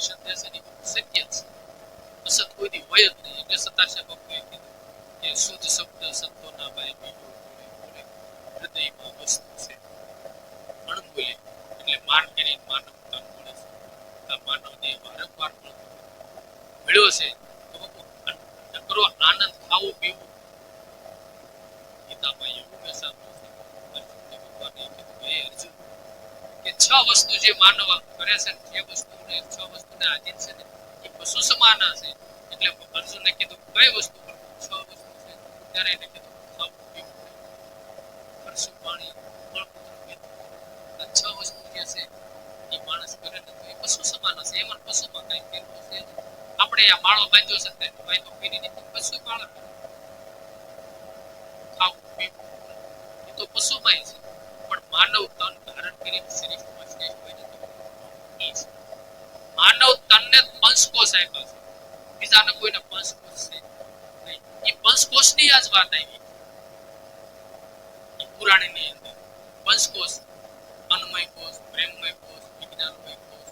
સંદેશ એની શક્ય છે. અસત કોઈથી હોય જ નહીં. એટલે સતારશા બાપુએ કીધું કે શુદ્ધ શબ્દ સંતોના ભાઈ બીજો બોલે હૃદયમાં વસ્તુ છે અણબોલે એટલે માન કરી માનવ તન મળે છે. આ માનવ દેહ વારંવાર મળ્યો છે તો નકરો આનંદ ખાવો પીવો. ગીતામાં એવું મેં સાંભળ્યું છે અર્જુનને ભગવાને કીધું હે અર્જુન કે 6 વસ્તુ જે માનવ કરે છે જે વસ્તુને 6 વસ્તુને આધીન છે ને એ પશુ સમાન છે. એટલે અર્જુનને કીધું કઈ વસ્તુ પર 6 વસ્તુ છે ત્યારે એને કીધું ખાવું પીવું પરસું પાણી ફળ આ 6 વસ્તુ જે છે એ માણસ કરે ને તો એ પશુ સમાન છે. એમાં પશુમાં કઈ ફેરફાર છે. આપણે આ માળો બાંધ્યો છે તે બાંધો પીની પશુ માળો ખાવું પીવું એ તો પશુમાં છે. પણ માનવ તન ધારણ કરીને શ્રેષ્ઠમાં શ્રેષ્ઠ હોય ને તો માનવ તનને પંચકોશ આપ્યા છે. બીજાને કોઈને પંચકોશ છે નહીં. એ પંચકોશની જ વાત આવી પુરાણની અંદર. પંચકોશ અન્નમય કોષ, પ્રેમમય કોષ, વિજ્ઞાનમય કોષ,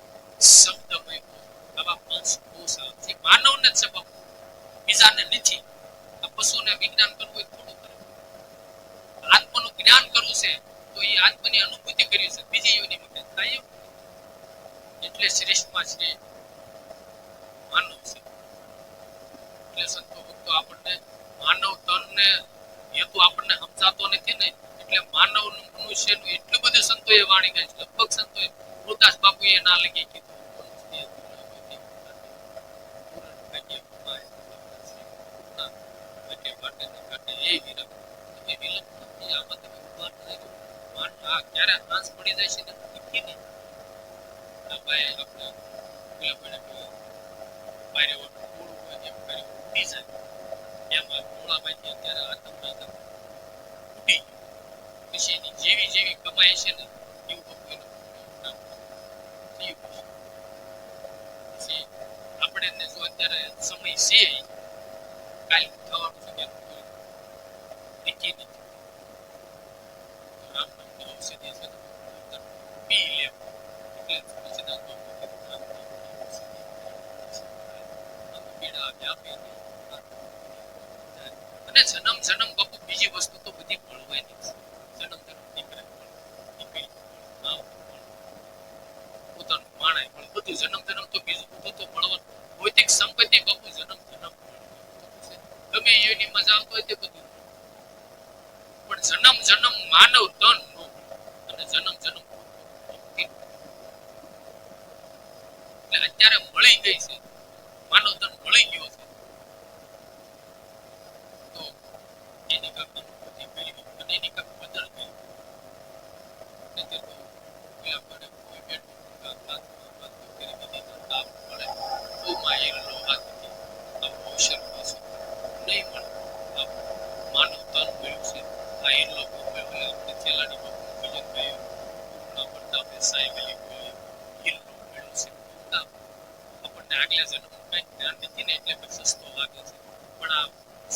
શબ્દમય કોષ, આવા પંચકોશ છે. માનવને જ છે બાપુ, બીજાને નથી. આ પશુને વિજ્ઞાન કરવું હોય થોડું કરે. આત્માનું જ્ઞાન કરવું છે તો એ આત્માની અનુભૂતિ કરી છે. બીજી યોનિમાં થાય એટલે શ્રેષ્ઠમાં શ્રેષ્ઠ માનવ છે. એટલે સંતો ભક્તો આપણને માનવ તનને હેતુ આપણને સમજાતો નથી ને એટલે માનવ મનુષ્યનું એટલું બધું સંતોએ વાણી ગઈ છે. લગભગ સંતોએ ગુરુદાસ બાપુએ ના લગી કીધું ક્યારે હાંસ પડી જાય છે ને ભાઈ આપણે જેવી જેવી કમાય છે ને એવું આપણે જો અત્યારે સમય છે કાલ થવાનું છે નક્કી નથી. ઔષધિ છે પી લે અને જન્મ જન્મ બાપુ બીજી વસ્તુ તો બધી મળવાની છે. જન્મ જન્મ દીકરા દીકરી પોતાનું માણે પણ બધું જન્મ જન્મ તો બીજું બધું તો મળવાનું. ભૌતિક સંપત્તિ બાપુ જન્મ જન્મ ગમે એની મજા આવતો હોય તે બધું પણ જન્મ જન્મ માનવ તન નો અને જન્મ જન્મ એટલે અત્યારે મળી ગઈ છે. માનવ તન મળી ગયો છે તો એની કાંક અનુભૂતિ કરી અને એની કાંક બદલ કરી. કોઈ બેઠું કરી દીધી તાપ મળે તો માયર લોહાથી આ કૌશલ પાછું નહીં મળે. માનવ તન મળ્યું છે. આ એ લોકો આપણે છેલ્લાની બાપુ ભજન ગાયું પૂર્ણ પ્રતાપે સાહેબલી બોલ્યું હિલ્લો મળ્યું છે. આપણને આગલા જન્મ કઈ ધ્યાન નથી ને એટલે પછી સસ્તો લાગે છે. પણ આ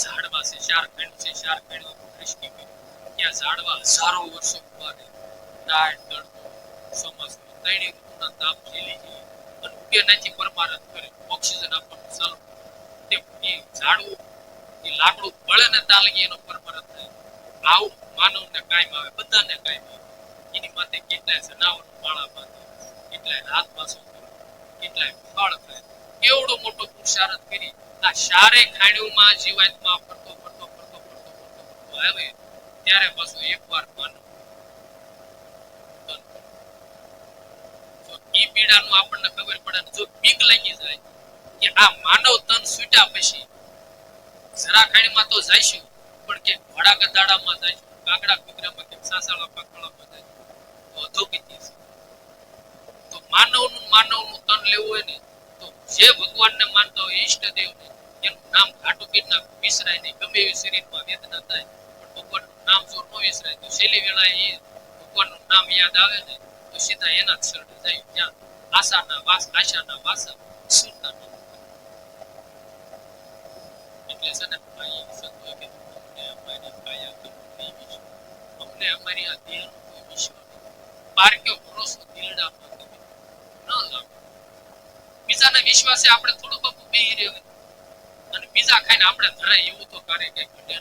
ઝાડવા છે, 4 ખંડ છે, 4 ખંડ દ્રષ્ટિ કરી ત્યાં ઝાડવા હજારો વર્ષો ઉભા રહે. ડાળ તડકો ચોમાસું ત્રણેય ઋતુના તાપ ઝીલી જાય અને ઉગે નથી પરમારથ કરે ઓક્સિજન આપવાનું ચાલુ તે ઝાડવું એ લાકડું બળે ને ત્યાં લગી એનો પરમારથ થાય. આવું માનવને કાયમ આવે, બધાને કાયમ આવે. એની માટે કેટલાય જનાવર માળા બાંધે, કેટલાય રાત પાસો કરે, કેટલાય ફળ ખાય. કેવડો મોટો પુરુષાર્થ કરી આ ચારે ખાણીઓમાં જીવાતમાં ફરતો આવે ત્યારે પાછું એકવાર માનવ ઈ પીડાનું આપણને ખબર પડે ને જો બીક લાગી જાય કે આ માનવ તન છૂટ્યા પછી જરા ખાણીમાં તો જઈશું પણ કે ઘોડા ગધાડામાં જઈશું, કાગડા કુતરામાં કે સાસાળા પાકળામાં જઈશું તો અધોગતિ છે. તો માનવનું તન લેવું હોય ને તો જે ભગવાનને માનતા હોય ઈષ્ટદેવને એનું નામ ઘાટું કીધું વિસરાય નહીં. ગમે એવી શરીરમાં વેદના થાય પણ ભગવાનનું નામ જો ન વિસરાય તો છેલ્લી વેળા એ ભગવાનનું નામ યાદ આવે ને તો સીધા એના જ શરણે જાય જ્યાં આશાના વાસા સુરતા ન એટલે છે ને ભાઈ સંતો કે અમને અમારી કાયા કઈ વિશ્વ અમને અમારી આ દેહનો કોઈ વિશ્વ નથી. પારક્યો ભરોસો દિલડામાં તમે ન લાવો બીજાના વિશ્વાસે આપણે થોડું બાપુ બેહી રહેવું અને બીજા ખાઈને આપણે ધરાય એવું તો કરે કઈ ઘટે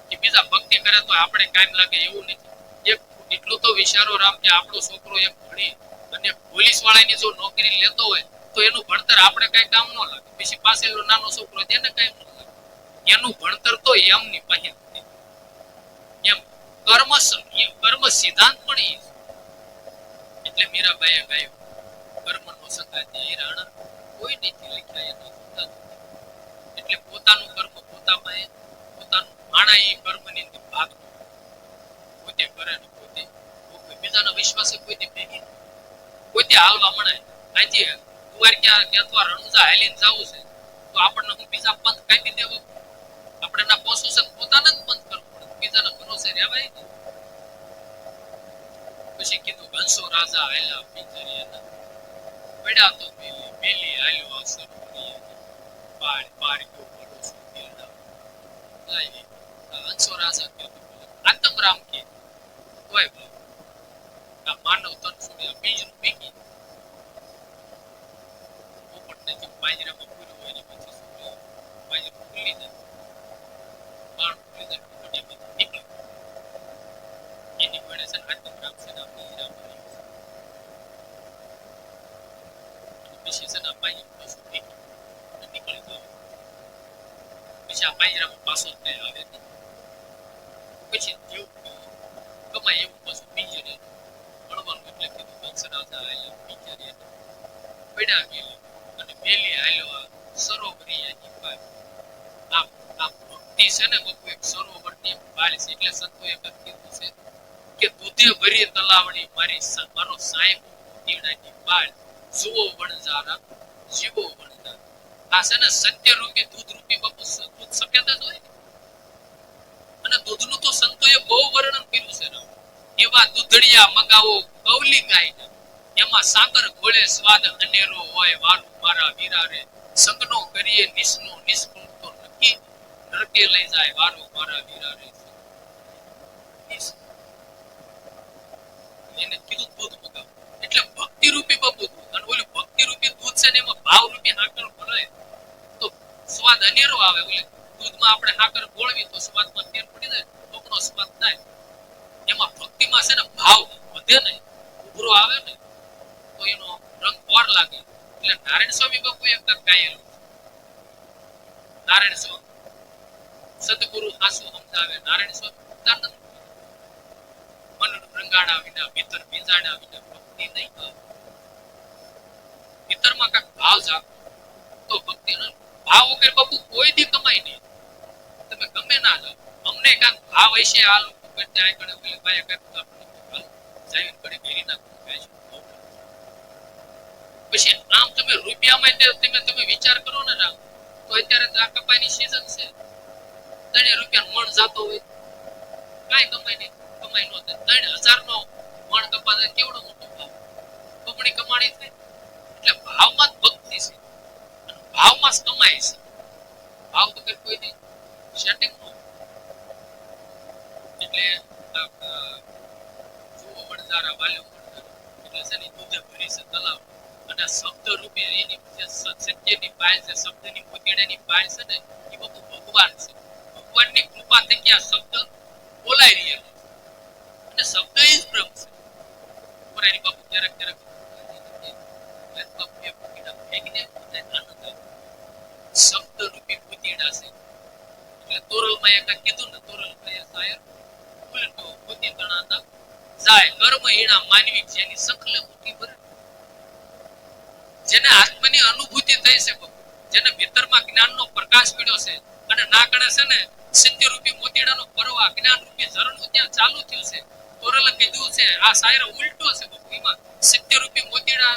કે બીજા ભક્તિ કરે તો આપણે કાયમ લાગે એવું નથી. એક એટલું તો વિચારો રામ કે આપણો છોકરો એક ભણી અને પોલીસ વાળાની જો નોકરી લેતો હોય તો એનું ભણતર આપણે કઈ કામ ન લાગે. પછી પાછળનો નાનો છોકરો તેને કઈ ન લાગે. એનું ભણતર તો એમની પાસે એમ કર્મ સિદ્ધાંત પણ એ એટલે મીરાબાઈએ ગાયું કર્મનો સંગાતે હિરાણા કોઈ નથી લખ્યા એનો સિદ્ધાંત. એટલે પોતાનું કર્મ પોતા પાસે પોતાનું માણા એ કર્મની ભાગ પોતે કરે ને પોતે બીજાના વિશ્વાસે કોઈને ભેગી પોતે હાલવા મનાય. આજે દ્વારકા અથવા રણુજા હાલીને જવું છે તો આપણને હું બીજા પંથ કાપી દેવો આપણે ના પોસું છે પોતાને જ પંથ કરવું પડે બીજાના ભરોસે રહેવાય ને. પછી કીધું ઘનસો રાજા આયલા પિંજરિયાના પડ્યા તો મેલી મેલી આલ્યો અસર પાર પાર ગયો ભરોસો દિલના લાઈ ઘનસો રાજા કીધું આત્મરામ કે કોઈ બોલ આ માનવ તન છોડ્યા બીજનું પીકી પોપટને જે પાંજરામાં પૂર્યો હોય એની પછી શું પાંજરું ખુલ્લી જાય બાણ ખુલ્લી જાય પોપટીમાંથી નીકળે એની વડે છે આત્મરામ સેના પિંજરામાં પછી છે ને પાંજરું પાછું પીકી નીકળી જાય પછી આ પાંજરામાં પાછો જ આવે પછી જેવું કમાય એવું પાછું પિંજરે મળવાનું એટલે કીધું કંસરાજા આયલા પિંજરે પડ્યા ગયેલી અને મેલી આયલો આ સરોવરીયાની પાર આ ભક્તિ છે ને બાપુ એક સરોવરની પાર છે. એટલે સંતો એક કીધું છે કે દૂધે ભરી તલાવડી મારો સાહેબ દીડાની પાર જુઓ વણજારા જીવો વણજારા. આ છે ને સત્ય રૂપી દૂધ રૂપી બાપુ દૂધ સફેદ જ હોય અને દૂધનું તો સંતોએ બહુ વર્ણન કર્યું છે ને. એવા દૂધડિયા મગાવો કૌલી ગાયને એમાં સાકર ઘોળે સ્વાદ અનેરો હોય વારું મારા વીરા રે સંગનો કરીએ નિષ્નો નિષ્ફળ તો નક્કી નરકે લઈ જાય વારું મારા વીરા રે. એને કીધું દૂધ મગાવો એટલે ભક્તિ રૂપી બાપુ દૂધ અને ઓલું ભક્તિ રૂપી દૂધ છે ને એમાં ભાવ રૂપી હાકર ભરાય તો સ્વાદ અનેરો આવે. ઓલે દૂધમાં આપણે હાકર ગોળવી તો સ્વાદમાં ફેર પડી જાય તોનો સ્વાદ થાય. એમાં ભક્તિમાં છે ને ભાવ વધે નહીં ઉભરો આવે ને તો એનો રંગ ઓર લાગે. એટલે નારાયણ સ્વામી બાપુ એક ગાયેલું નારાયણ સ્વામી સદગુરુ આંસુ સમજાવે નારાયણ સ્વામી ઉદાહરણ મન રંગાડા વિના ભીતર ભીંજાડા વિના ભક્તિ નહીં આવે. ભીતરમાં કાંઈક ભાવ જાગો તો ભક્તિ ન ભાવ વગર બાપુ કોઈ દી કમાય નહીં. તમે ગમે ના જાઓ અમને કાંઈક ભાવ હશે આ લોકો કરતા આ કરે ઓલે ભાઈ કરતા જાવીન કરે ઘેરી નાખો પછી આમ તમે રૂપિયામાં તમે વિચાર કરો ને રામ તો અત્યારે આ કપાઈની સીઝન છે 3 રૂપિયા મણ જાતો હોય કાંઈ કમાય નહીં કમાઈ નો થાય 3000 નો મણ કપાય કેવડો મોટો ભાવ કમણી કમાણી થાય. એટલે ભાવમાં જ ભક્તિ છે અને ભાવમાં જ કમાય છે. ભાવ વગર કોઈ નહીં સેટિંગ નો એટલે જુઓ વણઝારા વાલ્યો એટલે છે ને દૂધે ભરી છે તલાવ અને શબ્દ રૂપે એની જે સત્યની પાય છે શબ્દની મોતીડાની પાય છે ને એ બધું ભગવાન છે. ભગવાનની કૃપા થઈ ગયા શબ્દ બોલાઈ રહ્યા અને શબ્દ એ જ બ્રહ્મ છે. પર એની બાપુ ક્યારેક ક્યારેક શબ્દ રૂપી મોતીડા છે. એટલે તોરલમાં એક કીધું ને તોરલ ભાઈ શાયર ઉલટો મોતી તણાતા જાય કર્મ હીણા માનવી જેની સકલે મુઠ્ઠી ભરે જેને આત્માની અનુભૂતિ થઈ છે જેને ભીતરમાં જ્ઞાનનો પ્રકાશ પડ્યો છે અને ના કરે છે ને સત્ય રૂપી મોતીડાનો પરવા જ્ઞાન રૂપી ઝરણું ત્યાં ચાલુ થયું છે. તોરલે કીધું છે આ શાયર ઉલટો છે બાપુ એમાં સત્ય રૂપી મોતીડા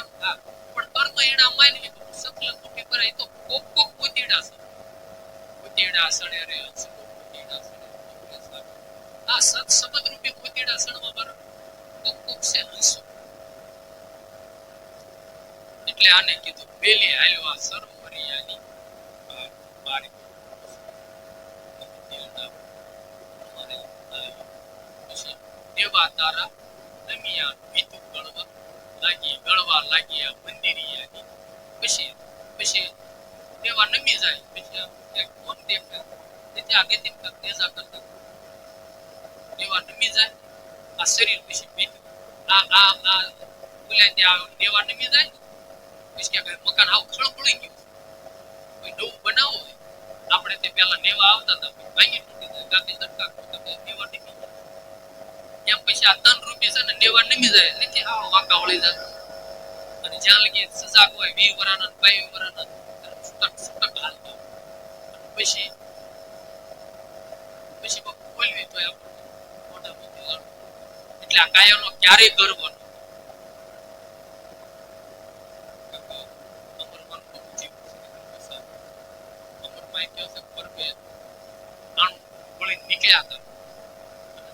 પણ કર્મ હીણા માનવી સકલે મુઠ્ઠી ભરે તો કોક કોક મોતીડા છે. મોતીડા સડે રે મોતીડા સડે આ સત શબ્દ રૂપી મોતીડા સડવા બરાબર કોક કોક છે હંસો. એટલે આને કીધું પેલી હાલ્યો આ સરોવરિયાની બારી પછી દેવા તારા નમિયા બીતું ગણવા લાગી ગળવા લાગી આ મંદિરી આવી પછી પછી દેવા નમી જાય પછી એક કોણ દેખાય તેથી આગેથી તેજા કરતા દેવા નમી જાય આ શરીર પછી બેઠું આ બોલે ત્યાં દેવા નમી જાય પછી કે મકાન આવું ખળખળી ગયું કોઈ નવું બનાવો હોય આપણે તે પેલા નેવા આવતા હતા ભાંગી તૂટી જાય ગાદી ધડકા નેવા નમી જાય એમ પછી આ 3 રૂપિયા છે ને નેવા નમી જાય એટલે આ વાંકા વળી જાય અને જ્યાં લગી સજાગ હોય 20 વર્ષના 22 વર્ષના છૂટક છૂટક હાલતા પછી પછી બોલવી તો મોટા મોટી એટલે આ કાયમનો ક્યારેય ગર્વ ન નીકળ્યા હતા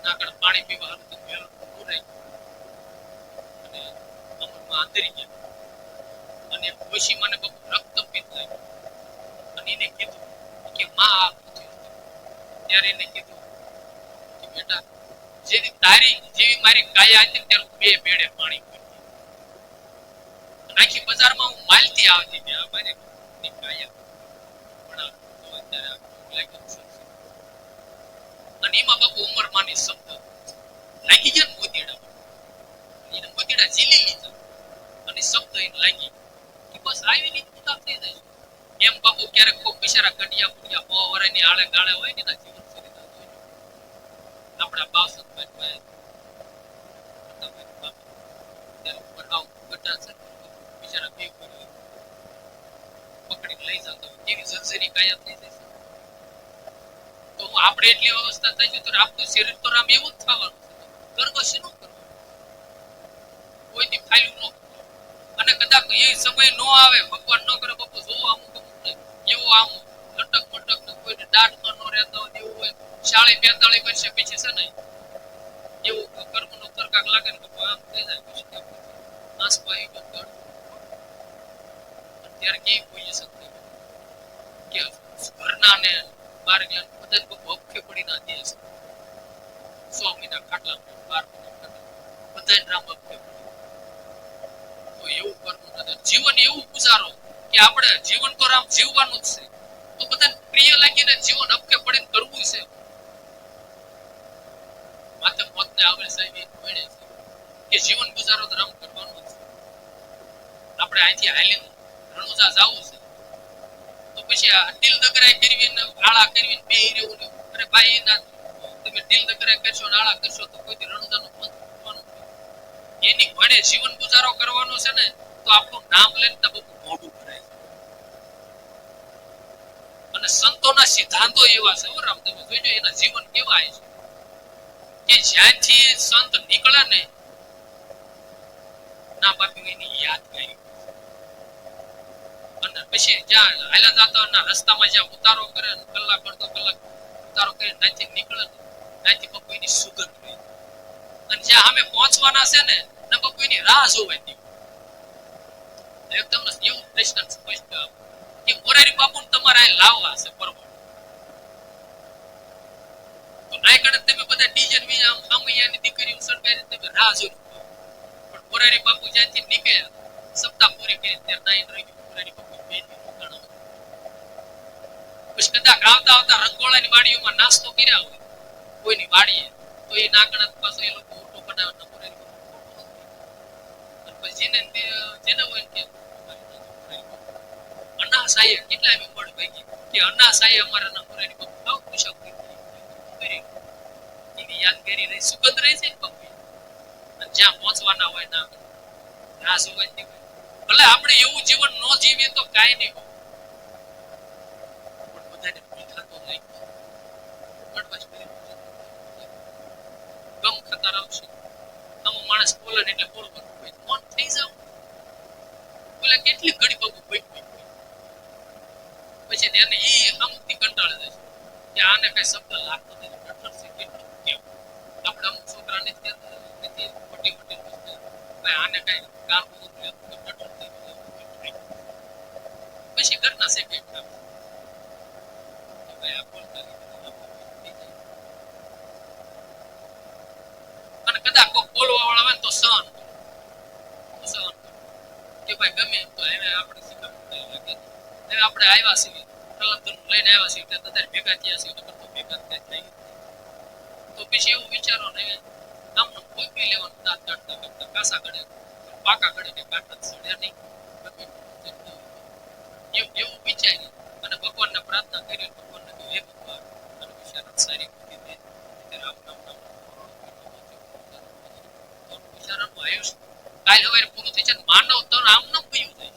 નાકડ પાણી પીવા હતું મેલ પૂરાઈ અને અમરમાં આંતરી ગયા અને પછી મને બહુ રક્તપિત લાગ્યું અને એને કીધું કે માં આ ત્યારે એને કીધું કે બેટા જેવી તારી જેવી મારી કાયા હતી તેનું 2 બેડે પાણી પીતી આખી બજારમાં હું માલતી આવતી હતી આ મારી કાયા પણ તો અત્યારે લાગ્યું અને એમાં બાપુ ઉમર માની શબ્દ લાગી ગયા મોતીડા એને મોતીડા ઝીલી લીધા અને શબ્દ એને લાગી કે બસ આવી રીતે ઉતાર થઈ જાય એમ બાપુ ક્યારેક કોઈ બિચારા કડિયા પુડિયા 100 વર્ષની આળે ગાળે હોય ને જીવન સરિતા જોઈ આપણા બાસતભાઈ ત્યારે ઉપર આવ ગટા છે બિચારા બે પકડીને લઈ જતા હોય કેવી જર્જરી કાયા થઈ જાય તો આપણે એટલી અવસ્થા થઈ છે તો આપણું શરીર તો રામ એવું જ થવાનું છે ગર્વ શેનો કરવો કોઈથી ફાયલું ન અને કદાચ એ સમય નો આવે ભગવાન ન કરે બાપુ જોવો અમુક એવું આમ લટક મટક ને કોઈને દાંતમાં ન રહેતા હોય એવું હોય 40-42 વર્ષે પછી છે ને એવું કર્મનો તરકાક લાગે ને આમ થઈ જાય પછી આસપાઈ બધું અત્યારે કેવી પોઝિશન થઈ કે ઘરના ને બાર જ્ઞાન બધા બહુ અપખે પડી ના દે છે 100 મહિના ખાટલા 12 મહિના ખાટલા બધા રામ અપખે પડી તો એવું કરવું નથી જીવન એવું ગુજારો કે આપણે જીવન તો રામ જીવવાનું જ છે તો બધા પ્રિય લાગીને જીવન અપખે પડીને કરવું છે માથે મોતને આવે સાહેબ એ મળે છે કે જીવન ગુજારો તો રામ કરવાનું છે આપણે અહીંથી હાલીને રણુજા જવું છે તો પછી આ દિલ દગરાઈ કરવીને આળા કરવીને બે રહેવું ને અરે ભાઈ ના તમે દિલ દગરાઈ કરશો ને આળા કરશો તો કોઈ રણુજાનો પંથ થવાનું એની વડે જીવન ગુજારો કરવાનો છે ને તો આપણું નામ લઈને તો બહુ મોઢું ભરાય છે અને સંતોના સિદ્ધાંતો એવા છે હો રામ તમે જોજો એના જીવન કેવા છે કે જ્યાંથી સંત નીકળે ને ના બાપી એની યાદ કરી અને પછી જ્યાં હાલ્યા જાતા ના રસ્તામાં જ્યાં ઉતારો કરે કલાક અડધો કલાક ઉતારો કરીને ત્યાંથી નીકળે ત્યાંથી બાપુ એની સુગંધ રહી અને જ્યાં અમે પહોંચવાના છે ને બાપુ એની રાહ જોવાય એકદમ એવું દ્રષ્ટાંત સ્પષ્ટ કે મોરારી બાપુ તમારે અહીં લાવવા છે પરવા તો આ કડે તમે બધા ડીજે ની આમૈયાની દીકરીઓ સરકારી તમે રાહ જોઈ પણ મોરારી બાપુ જ્યાંથી નીકળ્યા સપ્તાહ પૂરી કરી ત્યારે નાઈ રહી મોરારી બાપુ પછી કદાચ આવતા આવતા રંગોળાની વાડીઓમાં નાસ્તો કર્યા હોય કોઈની વાડીએ તો એ નાકડા પાસે એ લોકો ઓટો બનાવતા મોરારી બાપુ પછી જેને હોય કે અન્ના સાહેબ કેટલા એમ મળ ભાઈ કે અન્ના સાહેબ અમારા ના મોરારી બાપુ આવ પૂછા કરી એની યાદગીરી રહી સુગંધ રહી છે બાપુ અને જ્યાં પહોંચવાના હોય ના ના સુગંધ ભલે આપણે એવું જીવન ન જીવીએ તો કાઈ નહીં પણ બધાને મીઠા તો લઈ ગડવાશ કરી ગમ ખતર આવશે આમાં માણસ બોલે એટલે બોલવાનું હોય મન થઈ જાવ બોલે કેટલી ઘડી બાબુ ભાઈ પછી એને ઈ અમુકથી કંટાળે જાય કે આને કઈ શબ્દ લાગતો નથી કઠણ છે કેટલું કેવું આપણે અમુક છોકરાને નથી મોટી મોટી ભાઈ આને કઈ કામ નથી કઠણ થઈ પછી ઘરના છે કઈ કામ ભાઈ આ બોલતા અને કદાચ કોઈ બોલવા વાળા હોય તો સહન સહન કરો કે ભાઈ ગમે એમ તો હવે આપણે શીખવાનું કઈ લાગે હવે આપણે આવ્યા છીએ પ્રલંબન લઈને આવ્યા છીએ એટલે તારે ભેગા થયા છીએ તો ભેગા થાય થઈ તો પછી એવું વિચારો ને આમનું કોઈ બી લેવાનું દાંત કાઢતા કાઢતા કાસા ગળે પાકા ગળે કે કાઢતા સડ્યા નહીં એવું વિચારી અને ભગવાનને પ્રાર્થના કરી ભગવાનને કહ્યું હે ભગવાન અને વિચાર સારી બુદ્ધિ દે રામ નામ નામ વિચારવાનું આયુષ્ય કાલ હવે પૂરું થઈ છે માનવ તન આમ નામ પયું જાય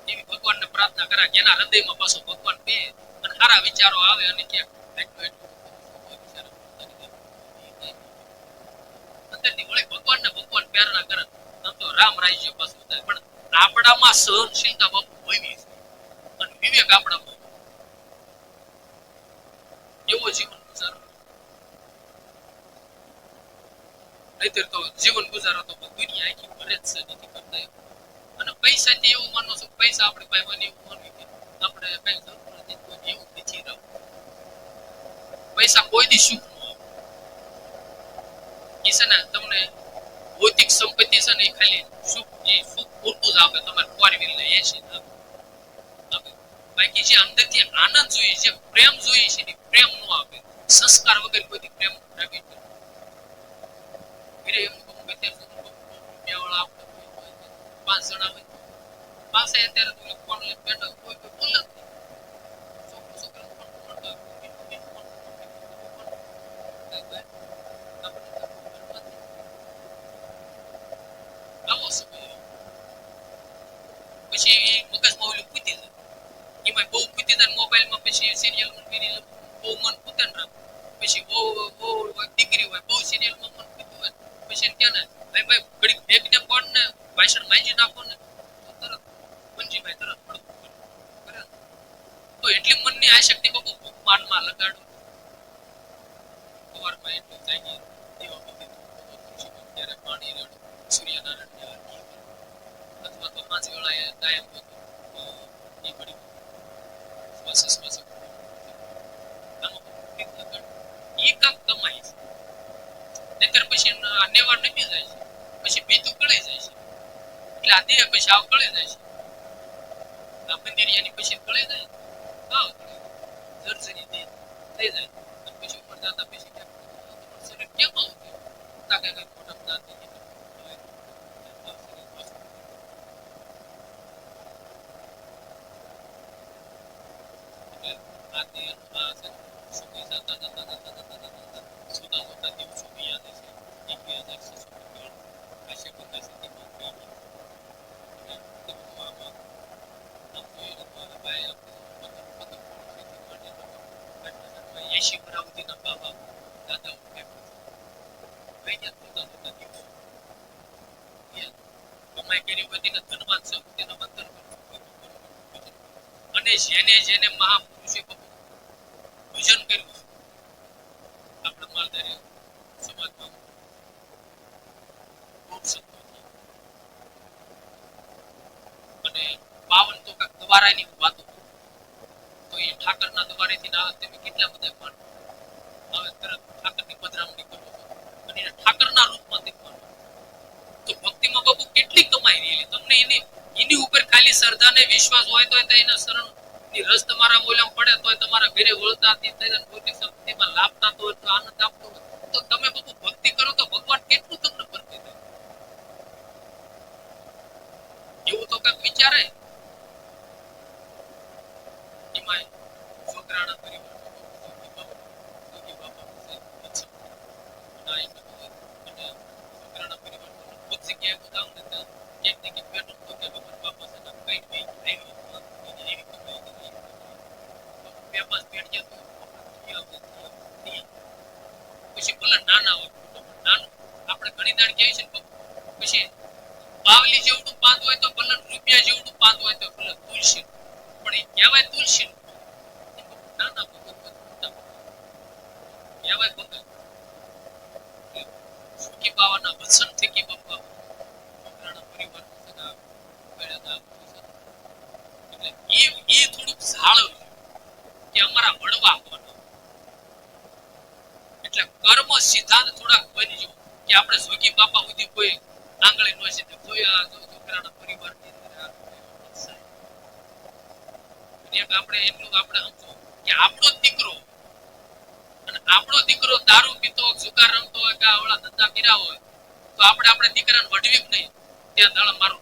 છે એવી ભગવાનને પ્રાર્થના કરા કે એના હૃદયમાં પાછો ભગવાન બે અને સારા વિચારો આવે અને કે એટલું ભગવાનને ભગવાન પ્રેરણા કરે આમ તો રામ રાજ્ય પાછું થાય પણ આપણામાં સહનશીલતા બહુ હોવી છે અને વિવેક આપણામાં એવો જીવન ગુજારો નહીતર તો જીવન ગુજારો તો દુનિયા આખી ભરે જ છે નથી કરતા અને પૈસાથી એવું માનો છો પૈસા આપણે પાસે હોય એવું માનવી કે આપણે કઈ જરૂર નથી કોઈ એવું નથી રહું પૈસા કોઈ દી સુખ નો આપે છે ને તમને ભૌતિક સંપત્તિ છે ને એ ખાલી સુખ પૂરતું જ આપે તમારે 4 વ્હીલ ને એસી આપે બાકી જે અંદરથી આનંદ જોઈએ જે પ્રેમ જોઈએ છે એ પ્રેમ નો આપે સંસ્કાર વગર કોઈ પ્રેમ રાખી શકે એમ ગમે તે રૂપિયા વાળા આપતા હોય 5 જણા હોય પાસે અત્યારે તમે ફોન લઈને બેઠા કોઈ બોલે જ નહીં છોકરો છોકરા ફોન કરતા આવો સમય પછી મગજમાં ઓલું કૂદી જાય એમાં બહુ કૂદી જાય મોબાઈલમાં પછી સિરિયલમાં બહુ મન કૂદે ને પછી બહુ દીકરી હોય બહુ સિરિયલમાં મન કૂદતું હોય પછી કે ને ભાઈ ઘડીક બેગને ફોન ને ભાષણ માંજી નાખો ને તો તરત મંજીભાઈ તરત પડતું કરે તો એટલી મનની આશક્તિ બહુ ભગવાનમાં લગાડો સવારમાં એટલું જાગીએ દેવા ભક્તિ ત્યારે પાણી રેડો સૂર્યનારાયણને આરતી અથવા તો 5 વેળાએ કાયમ એ પડી શ્વાસ એ કામ કમાય છે નહીતર પછી નેવાર નમી જાય છે પછી બીજું કળે જાય છે એટલે આ દેહ પછી આવ કળે જાય છે આ મંદિરિયાની પછી કળે જાય આવ જર્જરી દેહ થઈ જાય અને પછી ઉપર જતા પછી શરીર કેમ આવું થયું તાકે કઈ ખોટા પદાર્થ નથી આ દેહ આ સુખી જતા સુતા સુતા દિવસો યાદ છે 1600 આશે બધા સ્થિતિમાં થઈ ગયા 80 વર્ષના બાબા દાદા કમાઈ કરી બધીને ધનવાન છે તેના વંદન અને જેને મહાપુરુષે પૂજન કર્યું આપણા માલધારી સમાજમાં ખૂબ સંતો અને 52 તો કાંક દ્વારાની વાતો તો એ ઠાકરના દ્વારેથી ના તમે કેટલા બધા માનો હવે તરત ઠાકરની પધરામણી કરો છો અને એને ઠાકરના રૂપમાં દેખવાનો તો ભક્તિમાં બાબુ કેટલી કમાઈ રહેલી તમને એની ઉપર ખાલી શ્રદ્ધા ને વિશ્વાસ હોય તો એના શરણ ની રસ તમારા ઓલામ પડે તો તમારા ઘરે વળતા ભૌતિક સંપત્તિમાં લાભતા તો આનંદ આપતો તો તમે બાબુ ભક્તિ કરો તો ભગવાન કેટલું તમને ભરતી થાય એવું તો કઈક વિચારે એમાં છોકરાના પરિવાર પછી ભલે નાના હોય નાનું આપણે ઘણી દાડ કહીએ છીએ પછી બાવલી જેવડું પાંદ હોય તો ભલે રૂપિયા જેવડું પાંદ હોય તો ભલે તુલસી પણ એ કહેવાય તુલસી નાના કહેવાય ભગત સુખી બાવાના વચન થકી બાપા છોકરાના પરિવાર એટલે એ થોડુંક જાળવ્યું કે અમારા વડવા હોવાના એટલે કર્મ સિદ્ધાંત થોડાક બની ગયો કે આપણે જોગી બાપા સુધી કોઈ આંગળી નો સીધે જોયા છોકરાના પરિવારની અંદર એક આપણે એટલું આપણે સમજો કે આપણો દીકરો અને આપણો દીકરો દારૂ પીતો જુગાર રમતો હોય કે આવડા ધંધા કર્યા હોય તો આપણે દીકરાને વઢવી જ નહીં ત્યાં દાડા મારું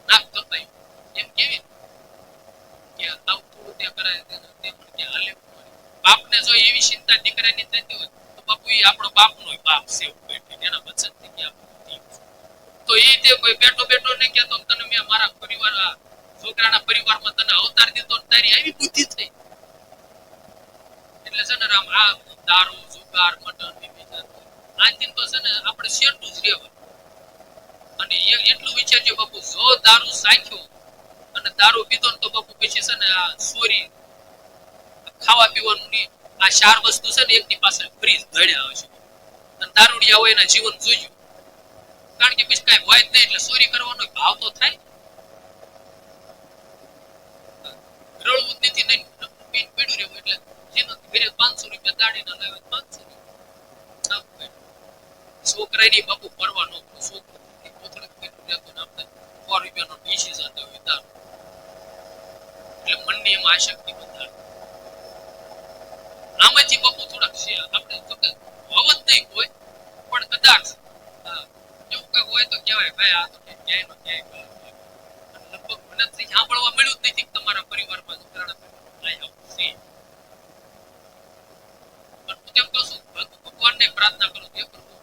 નાક કપાય એમ કેવી કે આવું થોડું ત્યાં કરાય તે પણ કે હાલે બાપને જો એવી ચિંતા દીકરાની થતી હોય તો બાપુ એ આપણો બાપનો બાપ છે એના વચનથી કે તો એ તે કોઈ બેઠો બેઠો નહીં કહેતો તને મેં મારા પરિવાર છોકરાના પરિવારમાં તને અવતાર દીધો તારી આવી બુદ્ધિ થઈ એટલે છે ને રામ આ દારૂ જુગાર મટન આથી તો છે ને આપણે શેઠું જ રહેવા અને એટલું વિચારજો બાપુ જો દારૂ સાખ્યો અને દારૂ પીધો ને તો બાપુ પછી છે ને આ સોરી ખાવા પીવાનું ની આ 4 વસ્તુ છે ને એકની પાસે ફ્રીજ ધડ્યા હશે અને દારૂડિયા હોય એના જીવન જોયું કારણ કે પછી કઈ હોય જ નહીં એટલે ચોરી કરવાનો ભાવ તો થાય રળવું જ નથી નહીં પીડ્યું રહેવું એટલે જેનો ઘરે 500 રૂપિયા દાડી ના લાવે 500 છોકરાની બાપુ પરવા નો છોકરો કોથળે પીડ્યું રહેતો ને આપણે 100 રૂપિયાનો પીસી જતા હોય દારૂ એટલે મનની એમાં આશક્તિ બંધાય આમાંથી બાપુ થોડાક છે આપણે તો કે હોવ જ નહીં કોઈ પણ કદાચ એવું કઈ હોય તો કહેવાય ભાઈ આ તો ક્યાંય નો ક્યાંય લગભગ મને સાંભળવા મળ્યું જ નથી તમારા પરિવારમાં છોકરાના પરિવારમાં આવું છે પણ હું તેમ કહું છું ભગવાનને પ્રાર્થના કરું કે પ્રભુ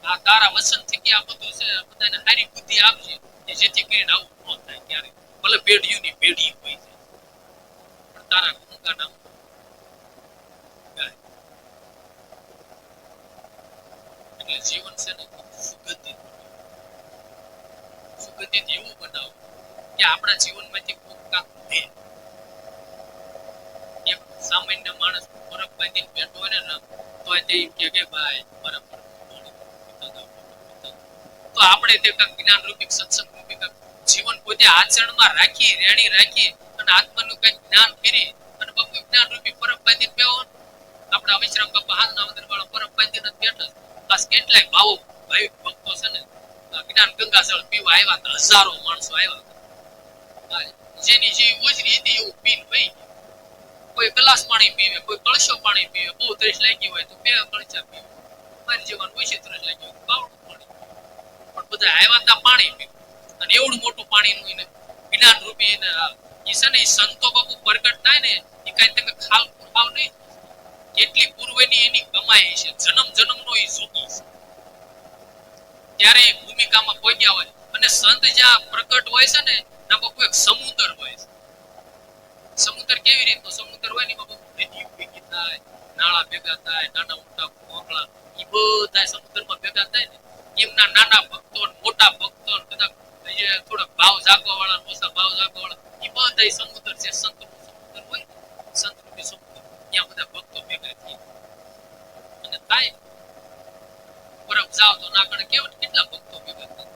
આ તારા વચનથી કે આ બધું છે બધાને સારી બુદ્ધિ આપજે કે જેથી કરીને આવું ન થાય ક્યારે ભલે પેઢીઓની પેઢી હોય છે પણ તારા ગુણગાન આવું એટલે જીવન છે ને સુગંધિત એવું બનાવો કે આપણા જીવનમાંથી ખૂબ કામ દે એક સામાન્ય માણસ બરફ બાંધીને બેઠો હોય ને તો તે કે ભાઈ બરફ તો આપણે તે જ્ઞાન રૂપી સત્સંગ રૂપી જીવન પોતે આચરણમાં રાખી રેણી રાખી અને આત્માનું કઈ જ્ઞાન કરી અને બાપુ જ્ઞાન રૂપી બરફ બાંધીને બેહો આપણા અવિશ્રામ બાપા હાલના અંદર વાળો બરફ બાંધીને બેઠા બસ કેટલાય ભાવો ભાવિક ભક્તો છે ને જ્ઞાન ગંગાજળ પીવા આવ્યા હતા હજારો માણસો આવ્યા હતા જેની જે ઓજરી હતી એવું પીન વહી કોઈ ગ્લાસ પાણી પીવે કોઈ કળશો પાણી પીવે બહુ તરસ લાગી હોય તો 2 કળશા પીવે મારી જીવન ઓછી તરસ લાગી હોય બાવડું પાણી પણ બધા આવ્યા હતા પાણી પીવે અને એવડું મોટું પાણીનું એને જ્ઞાન રૂપી એને ઈ છે ને ઈ સંતો બાપુ પ્રગટ થાય ને એ કઈ તમે ખાવ નહીં કેટલી પૂર્વની એની કમાઈ છે જન્મ જન્મનો ઈ જોગી છે ત્યારે એ ભૂમિકામાં પહોંચ્યા હોય અને સંત જ્યાં પ્રગટ હોય છે ને ના બાપુ એક સમુદ્ર હોય છે સમુદ્ર કેવી રીતનો સમુદ્ર હોય ને બાપુ નદીઓ ભેગી થાય નાળા ભેગા થાય નાના મોટા કોકળા ઈ બધા સમુદ્રમાં ભેગા થાય ને એમના નાના ભક્તો મોટા ભક્તો કદાચ થોડા ભાવ જાગવા વાળા ઓછા ભાવ જાગવા વાળા ઈ બધા સમુદ્ર છે સંત સમુદ્ર હોય સંત રૂપી સમુદ્ર ત્યાં બધા ભક્તો ભેગા થઈ અને થાય બરફ જાવ તો નાકડે કેટલા ભક્તો ભેગા થાય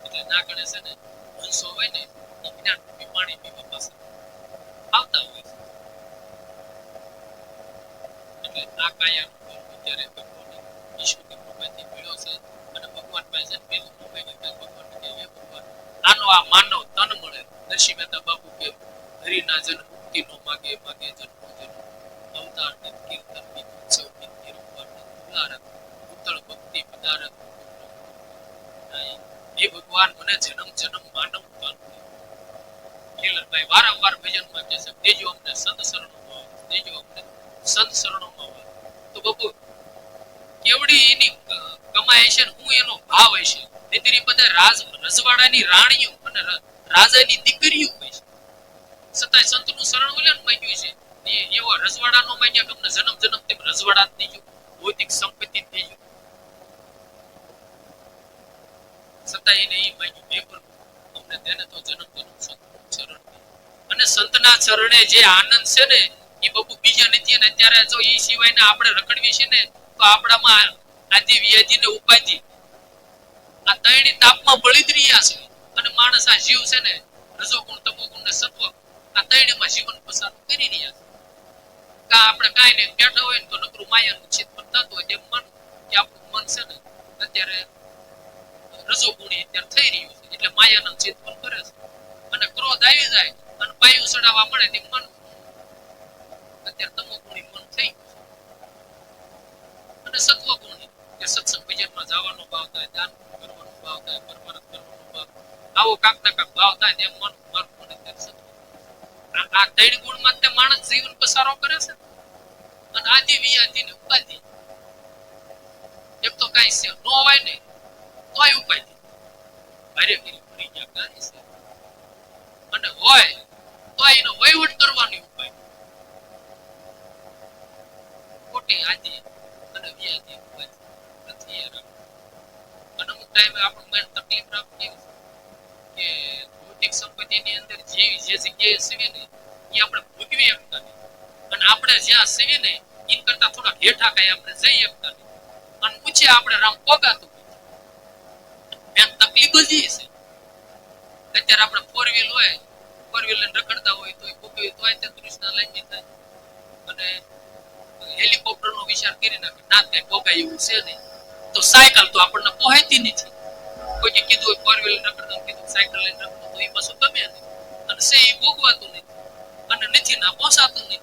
એટલે નાકડે છે ને હંસો હોય ને એ જ્ઞાન રૂપી પાણી પીવા પાસે આવતા હોય છે એટલે આ કાયા અત્યારે ભગવાન ઈશ્વરની કૃપાથી મળ્યો છે અને ભગવાન પાસે પેલું કૃપાની ભગવાન કે હે ભગવાન આનો આ માનવ તન મળે નરસિંહ મહેતા બાપુ કે હરિના જન મુક્તિ નો માગે માગે જન્મો જન્મ અવતાર ને કીર્તન ની ઉત્સવ ની નિરૂપણ ઉદારત ઉત્તળ ભક્તિ પદારત હે ભગવાન મને જન્મ જન્મ માનવ તન ખેલરભાઈ વારંવાર ભજનમાં કહે છે દેજો અમને સંત શરણોમાં દેજો અમને સંત શરણોમાં તો બાપુ કેવડી એની કમાય છે હું એનો ભાવ હશે દીકરી બધા રજવાડાની રાણીઓ અને રાજાની દીકરીઓ હોય છે છતાંય સંતનું શરણ ઓલે માંગ્યું છે એવો રજવાડાનો માંગ્યા કે અમને જન્મ જન્મ તેમ રજવાડા જ દેજો ભૌતિક સંપત્તિ જ દેજો છતાંય એને એ માંગ્યું હે પ્રભુ અમને તેને તો જન્મ જન્મ સંતનું શરણ અને સંતના ચરણે જે આનંદ છે ને એ બાપુ બીજા નથી ને અત્યારે જો એ સિવાય ને આપણે રખડવી છે ને તો આપણામાં આદિ વ્યાધિ ને ઉપાધિ આ ત્રણેય તાપમાં બળી જ રહ્યા છે અને માણસ આ જીવ છે ને રજોગુણ તમોગુણ ને સત્વ આ ત્રણેયમાં જીવન પસાર કરી રહ્યા છે કા આપણે કાઈ ને બેઠા હોય ને તો નકરું માયાનું ચિંતન થતું હોય તેમ માનું કે આપણું મન છે ને અત્યારે રજોગુણી અત્યારે થઈ રહ્યું છે એટલે માયાનું ચિંતન કરે છે અને ક્રોધ આવી જાય અને પાયું ચડાવવા મળે તે મન અત્યારે તમોગુણી મન થઈ ગયું છે અને સત્વગુણી કે સત્સંગ ભજનમાં જવાનો ભાવ થાય દાન કરવાનો ભાવ થાય પરમાનંદ કરવાનો ભાવ આવો કાંક ના કાંક ભાવ થાય તેમ મન મારું મન અત્યારે સત્વ આ ત્રણ ગુણમાં તે માણસ જીવન પસારો કરે છે અને આદિ વિયાદિ ને ઉપાધિ એક તો કઈ છે નો હોય ને તોય ઉપાધિ ભારે કરી પડી ગયા કાંઈ છે અને હોય તો એનો વહીવટ કરવાની ઉપાય ખોટી આદિ અને વ્યાધિ ઉપાધિ નથી અને અમુક ટાઈમે આપણું મન તકલીફ રાખતી કે ભૌતિક સંપત્તિની અંદર જેવી જે જગ્યાએ સીવી ને એ આપણે ભોગવી શકતા નહીં અને આપણે જ્યાં સીવી ને એ કરતા થોડા હેઠા કઈ આપણે જઈ શકતા નહીં અને પૂછે આપણે રામ પોગાતું એમ તકલીફ જ છે અત્યારે આપણે ફોર વ્હીલ હોય ફોર વ્હીલ રખડતા હોય તો ભોગવી તો તે તૃષ્ણા લાગી થાય અને હેલિકોપ્ટર નો વિચાર કરી નાખે ના કઈ ભોગાય એવું છે નહીં તો સાયકલ તો આપણને પહોંચતી નથી કોઈ કીધું ફોર વ્હીલ રખડતા કીધું સાયકલ લઈને રખડતો તો એ પાછું ગમે નહીં અને સે એ ભોગવાતું નથી અને નથી ના પહોંચાતું નથી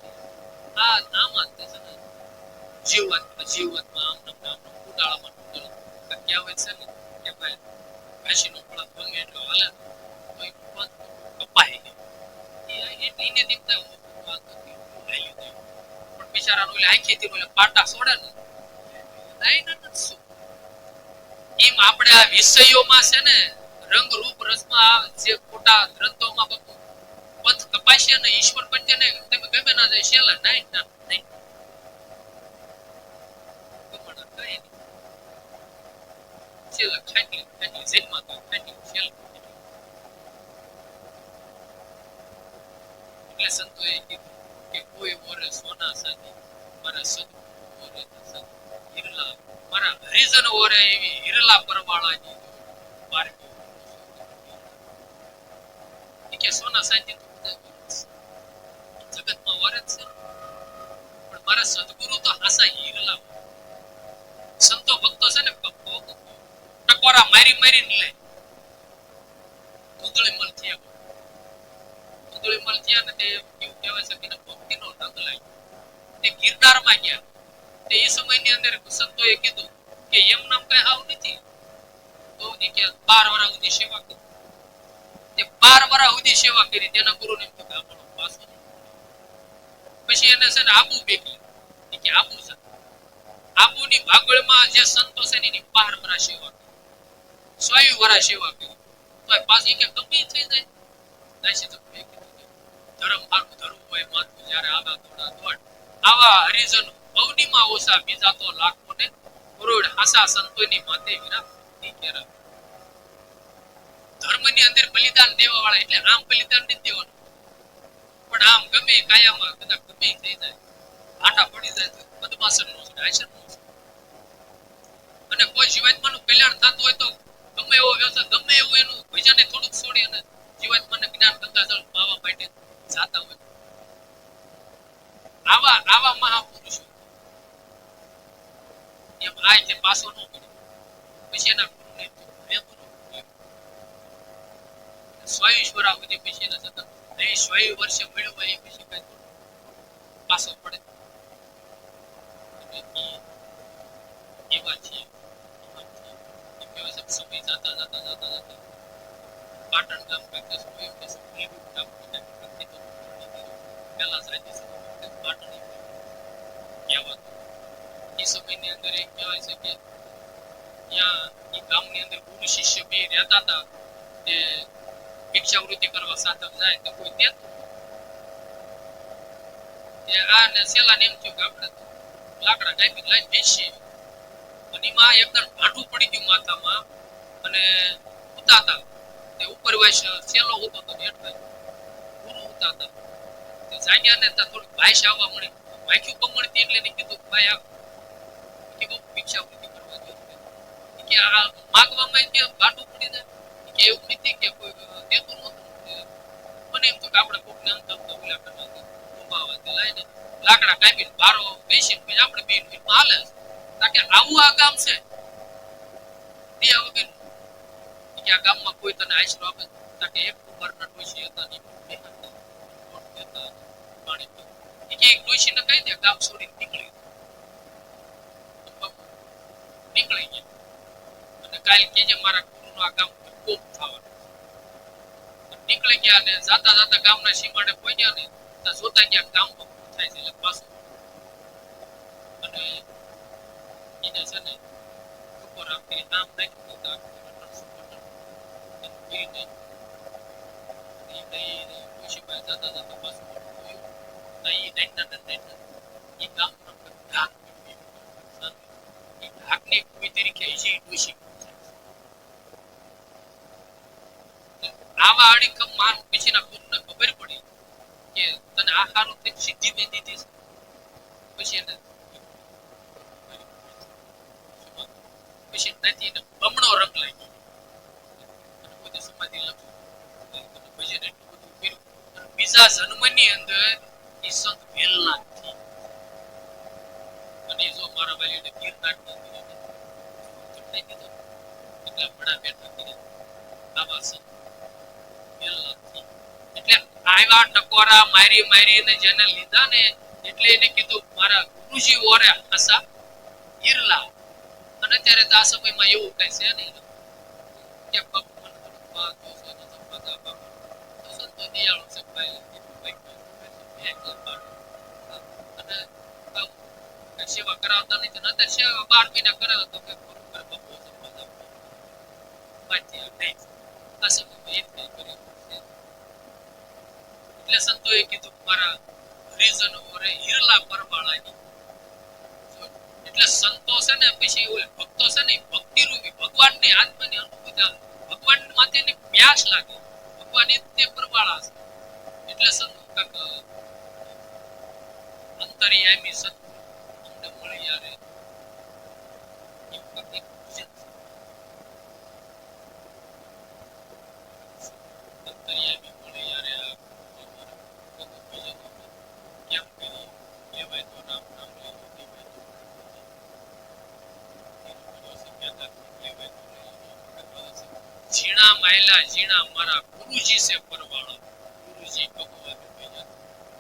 આ નામાં છે ને જીવવાતમાં આમ ઉડાળામાં કહેવત છે ને કે ભાઈ ઘાસીનો ફળ ગમે એટલો હાલે તો એ કપાઈ ગયો એને દીકતા પણ બિચારાનો ઓલે આખી થી ઓલે પાટા છોડે ને એમ આપણે આ વિષયોમાં છે ને રંગ રૂપ રસમાં જે ખોટા ગ્રંથોમાં પંથ કપાશે ને ઈશ્વર પ્રત્યે ને તમે ગમે ના જાય શેલા નહીં ના નહીં શેલા ખાટલી ખાટલી જન્મા તો ખાટલી શેલા એટલે સંતોએ કીધું કે કોઈ મોરે સોના સાથી મારા સદગુરુ મોરે હિરલા મારા હરિજન ઓરે એવી હિરલા પરવાળાજી મારે કે સોના સાથી તો જગતમાં ઓરે છે પણ મારા સદગુરુ તો હાસા હિરલા સંતો ભક્તો છે ને ટકોરા મારી મારી ને લે ધૂંધળી મલ થયા ધૂંધળી મલ થયા ને તે કેવું કહેવાય છે કે ભક્તિનો રંગ લાગ્યો તે ગિરનારમાં ગયા તે એ સમયની અંદર સંતોએ કીધું કે એમ નામ કઈ હાવ નથી તો કે 12 વર્ષ સુધી સેવા કરી તે 12 વર્ષ સુધી સેવા કરી તેના ગુરુને એમ કે આપણો પાસો પછી એને છે ને આબુ બેકી કે આબુ છે આબુની ભાગોળમાં જે સંતો છે એની 12 વર્ષ સેવા કરી 100 વર્ષ સેવા કરી તો પાછી કે ગમે થઈ જાય દાસી તો ધર્મ મારું ધર્મ હોય માથું જ્યારે આવા દોડા દોડ આવા હરિજન બહુનીમાં ઓછા બીજા તો લાખો ને કરોડ હાસા સંતોની માથે વિરાજતી કેરા ધર્મની અંદર બલિદાન દેવા વાળા એટલે આમ બલિદાન નથી દેવાનું પણ આમ ગમે કાયામાં કદાચ ગમે થઈ જાય આટા પડી જાય તો બદમાશન નો છે આશ્રમ નો છે અને કોઈ જીવાત્માનું કલ્યાણ થતું હોય તો ગમે એવો વ્યવસાય ગમે એવું એનું ભજને થોડુંક છોડી અને જીવાત્માને જ્ઞાન ગંગા જળ પાવા માટે જાતા હોય આવા મહાપુરુષો એમ આય તે પાછો ન પડે પછી એના ગુરુને મેં ગુરુ સ્વયંશ્વરા સુધી પછી એના જતા નહીં 100 વર્ષે મળ્યું હોય એ પછી કઈ પાછો પડે એવા છીએ સમય જાતા જાતા જાતા જાતા પાટણ ગામ કઈ સમય કે સમય ગામ પેલા સાચી સમય પાટણ કહેવાતું એ સમયની અંદર એક કહેવાય છે કે ત્યાં એ ગામની અંદર ગુરુ શિષ્ય બે રહેતા હતા તે ભિક્ષાવૃત્તિ કરવા સાધક જાય તો કોઈ દેતું તે આ ને સેલા ને એમ થયું કે આપણે લાકડા ટાઈપિંગ લાઈન બેસીએ અને એમાં એકદમ ભાંઠું પડી ગયું માથામાં અને ઉતાતા તે ઉપર વાસ સેલો હતો તો હેઠળ ગુરુ ઉતાતા તે જાગ્યા ને ત્યાં થોડી ભાઈશ આવવા મળી વાક્યું કમળતી એટલે ને કીધું ભાઈ આ કે બહુ ભિક્ષાવૃત્તિ કરવા જોઈએ કે આ માગવામાં કે ભાંઠું પડી જાય કે એવું નથી કે કોઈ દેતું નહોતું મને એમ તો કે આપણે કોક નામ તપતો ઓલા કરવા ઉભાવા તે લાઈને લાકડા કાપીને બારો બેસીને પછી આપણે બે મિનિટમાં હાલે તાકે આવું આ ગામ છે તે વગર કે આ ગામમાં કોઈ તને આશરો આપે તાકે એક ઉંમરના ડોશી હતા ની પાણી કે એક ડોશીને કહી દે ગામ છોડીને નીકળી ગયા અને કાલ કે જે મારા ગુરુનું આ ગામ કોપ થવાનું નીકળી ગયા ને જાતા જાતા ગામના સીમાડે પહોંચ્યા ને તો જોતા ગયા ગામ થાય છે એટલે પાછું અને એને છે ને ઉપર આપી નામ નાખી દીધા આવા અડીકમ માન પછીના ગુરુને ખબર પડી કે તને આ હારું તે સિદ્ધિ મેં દીધી પછી એને પછી નથી ને બમણો રંગ લાગ્યો અને બધી સમાધિ લખી ભજન એટલું બધું કર્યું અને બીજા જન્મની અંદર ઈ સંત વેલનાથ થી અને જો મારા વાલીને ગિરનાર નહીં દીધો એટલા બડા બેઠા કર્યા આવા સંત એટલે આવા ટકોરા મારી મારીને જેને લીધા ને એટલે એને કીધું મારા ગુરુજી ઓરે હસા ઈરલા અને ત્યારે આ સમયમાં એવું કઈ છે નહીં કે ભગવાન ભગવાન દોસો તો સંપદા બાબા તો સંતો દિયાળુ છે ભાઈ અને સેવા કરાવતા નહીં તો નતર સેવા 12 મહિના કરાવે તો કે ગુરુ પર બાપુ સંપદા માથી નહીં આ સમયમાં એ થઈ કર્યું એટલે સંતોએ કીધું મારા હરિજન ઓરે હિરલા પરવાળાની એટલે સંતો છે ને પછી ઓલે ભક્તો છે ને ભક્તિ રૂપી ભગવાનની આત્માની અનુભૂતિ ભગવાન માટેની પ્યાસ લાગે ભગવાન તે પરવાળા છે એટલે સંતો કાક અંતરિયામી સત અમને મળી યારે એવું કાક અંતરિયામી મળી યારે જીણા માયલા જીણા મારા ગુરુજી સે પરવાળો ગુરુજી ભગવાન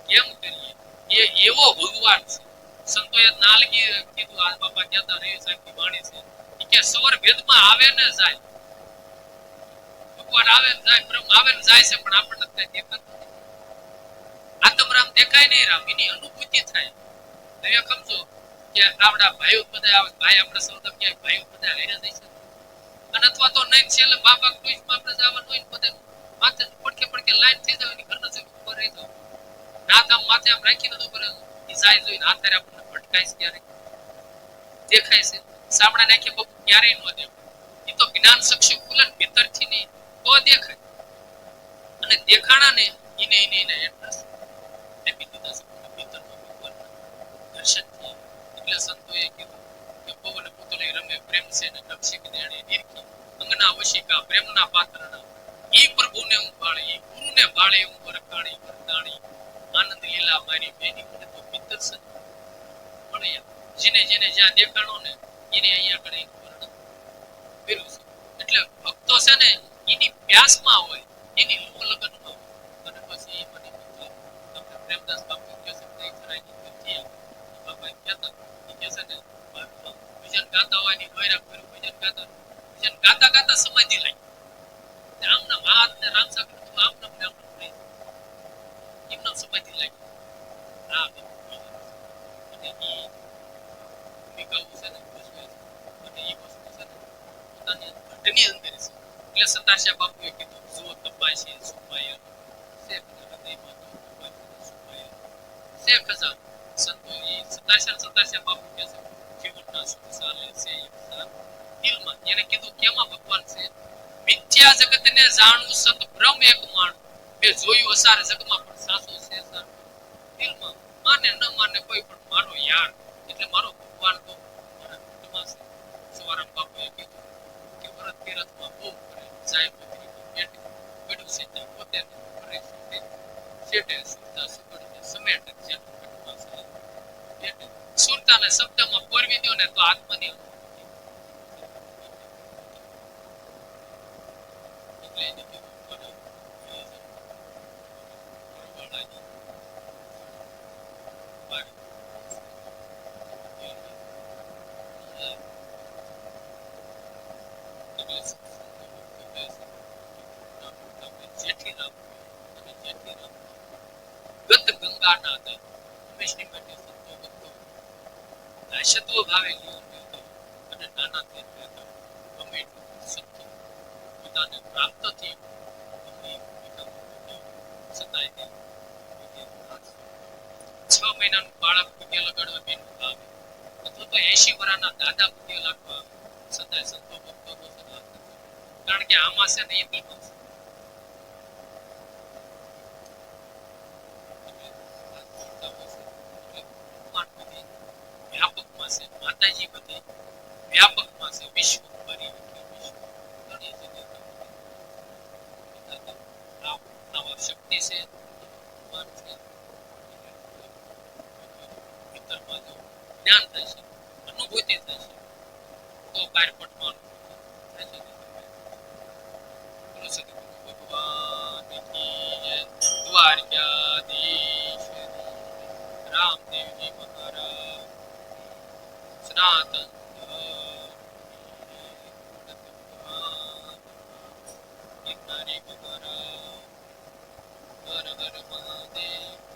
કેમ કરીએ એ એવો ભગવાન છે સંતોએ નાલગી કીધું આ બાપા કહેતા રે સાહેબ ની વાણી છે કે સવર ભેદમાં આવે ને જાય ભગવાન આવે ને જાય બ્રહ્મ આવે ને જાય છે પણ આપણને કઈ દેખાતું આત્મરામ દેખાય નહીં રામ એની અનુભૂતિ થાય હવે સમજો કે આપડા ભાઈઓ બધા આવે ભાઈ આપણે સૌ તો ક્યાંય ભાઈઓ બધા હારે જઈ છે અને અથવા તો નહીં છેલ્લે બાપા ટુઈસમાં આપણે જવાનું હોય ને બધે માથે પડકે પડકે લાઈન થઈ જાય ઘરના છે ઉપર રહી જાવ રાત આમ માથે આમ રાખીને તો ઉપર ઈ જાય જોઈને આધારે આપણને ભટકાય છે ક્યારે દેખાય છે સામણા નાખી બહુ ક્યારેય ન દેખાય એ તો જ્ઞાન ચક્ષુ ખુલન ભીતરથી ની તો દેખાય અને દેખાણા ને એને એડ્રેસ આપી દીધા છે ભીતરમાં ભગવાનના દર્શન થયા એટલે સંતોએ કીધું કે પવન પુતળી રમે પ્રેમ છે ને નક્ષિક દેણે નિરખી અંગના વશિકા પ્રેમના પાત્રના ઈ પ્રભુને હું ભાળી ઈ ગુરુને ભાળી હું વરખાણી વરદાણી આનંદ લીલા મારી બેની મને તો ભીતર છે મળ્યા જેને જેને જ્યાં દેખાણો ને એને અહીંયા કરી વર્ણન કર્યું છે એટલે ભક્તો છે ને એની પ્યાસમાં હોય એની લોલગનમાં હોય અને પછી એ મને આપણે પ્રેમદાસ બાપુ કહે છે કે જરાની ગતિયા બાપા કહેતા એ કહે છે ને ભજન ગાતા હોય ની લોયરા કર્યું ભજન ગાતા ગાતા સમાધિ લાગી આમના વાત ને રામ સાગર તો આમના ને આમના નહીં એમના સમાધિ લાગી આ અને એ નિકાવું છે ને અને એ વસ્તુ છે ને પોતાની ઘટની અંદર છે એટલે સતાશા બાપુએ કીધું જો તપાસી સુપાય શેખ હૃદયમાં તો તપાસી સુપાય શેખ હજાર સંતો એ સતાશા બાપુ કહે છે જીવનના સુખ ચાલે છે દિલમાં એને કીધું કેમાં ભગવાન છે મિથ્યા જગતને જાણું સત બ્રહ્મ એક માણ બે જોયું અસાર જગમાં પણ સાચો છે સર દિલમાં માને ન માને કોઈ પણ મારો યાર એટલે મારો ભગવાન તો મારા દિલમાં છે સવારામ બાપુએ કીધું કે વ્રત તીરથમાં બહુ કરે જાય પત્રી પેટ પડ્યું છે ત્યાં પોતે કરે છે શેઠે સુતા સુગડ સમેટ જેનું પેટમાં છે એટલે સુરતાને શબ્દમાં પોરવી દો ને તો આત્માની અનુભૂતિ. એટલે એને કીધું પણ એ છે પરવાળાની વાણી. એટલે સંતો ભક્તો કહે છે કે તમે જેટલી રાખો તમે જેટલી રાખો ગત ગંગાના હતા હંમેશની માટે સંતો ભક્તો શત્વ ભાવે જીવન જીવતા અને નાના થઈ રહેતા ગમે એટલું સત્ય પોતાને પ્રાપ્ત થયું ગમે છતાંય તે 6 મહિનાનું બાળક પગે લગાડવા બેનું આવે અથવા તો 80 વર્ષના દાદા પગે લાગવા છતાંય સંતો ભક્તોનો સલાહ નથી. કારણ કે આમાં છે ને એ બીમાર છે. વ્યાપકમાં છે માતાજી બધે વ્યાપકમાં છે વિશ્વ પરી વિશ્વ ઘણી જગ્યાએ આ શક્તિ છે ભગવાન છે ભીતરમાં જો જ્ઞાન થાય છે અનુભૂતિ થાય છે તો કારપટમાં થાય છે ભગવાન કી દ્વારકાધીશ રામદેવજી મહારાજ સનાતન ભગવાન મહારાજ હર હર મહાદેવ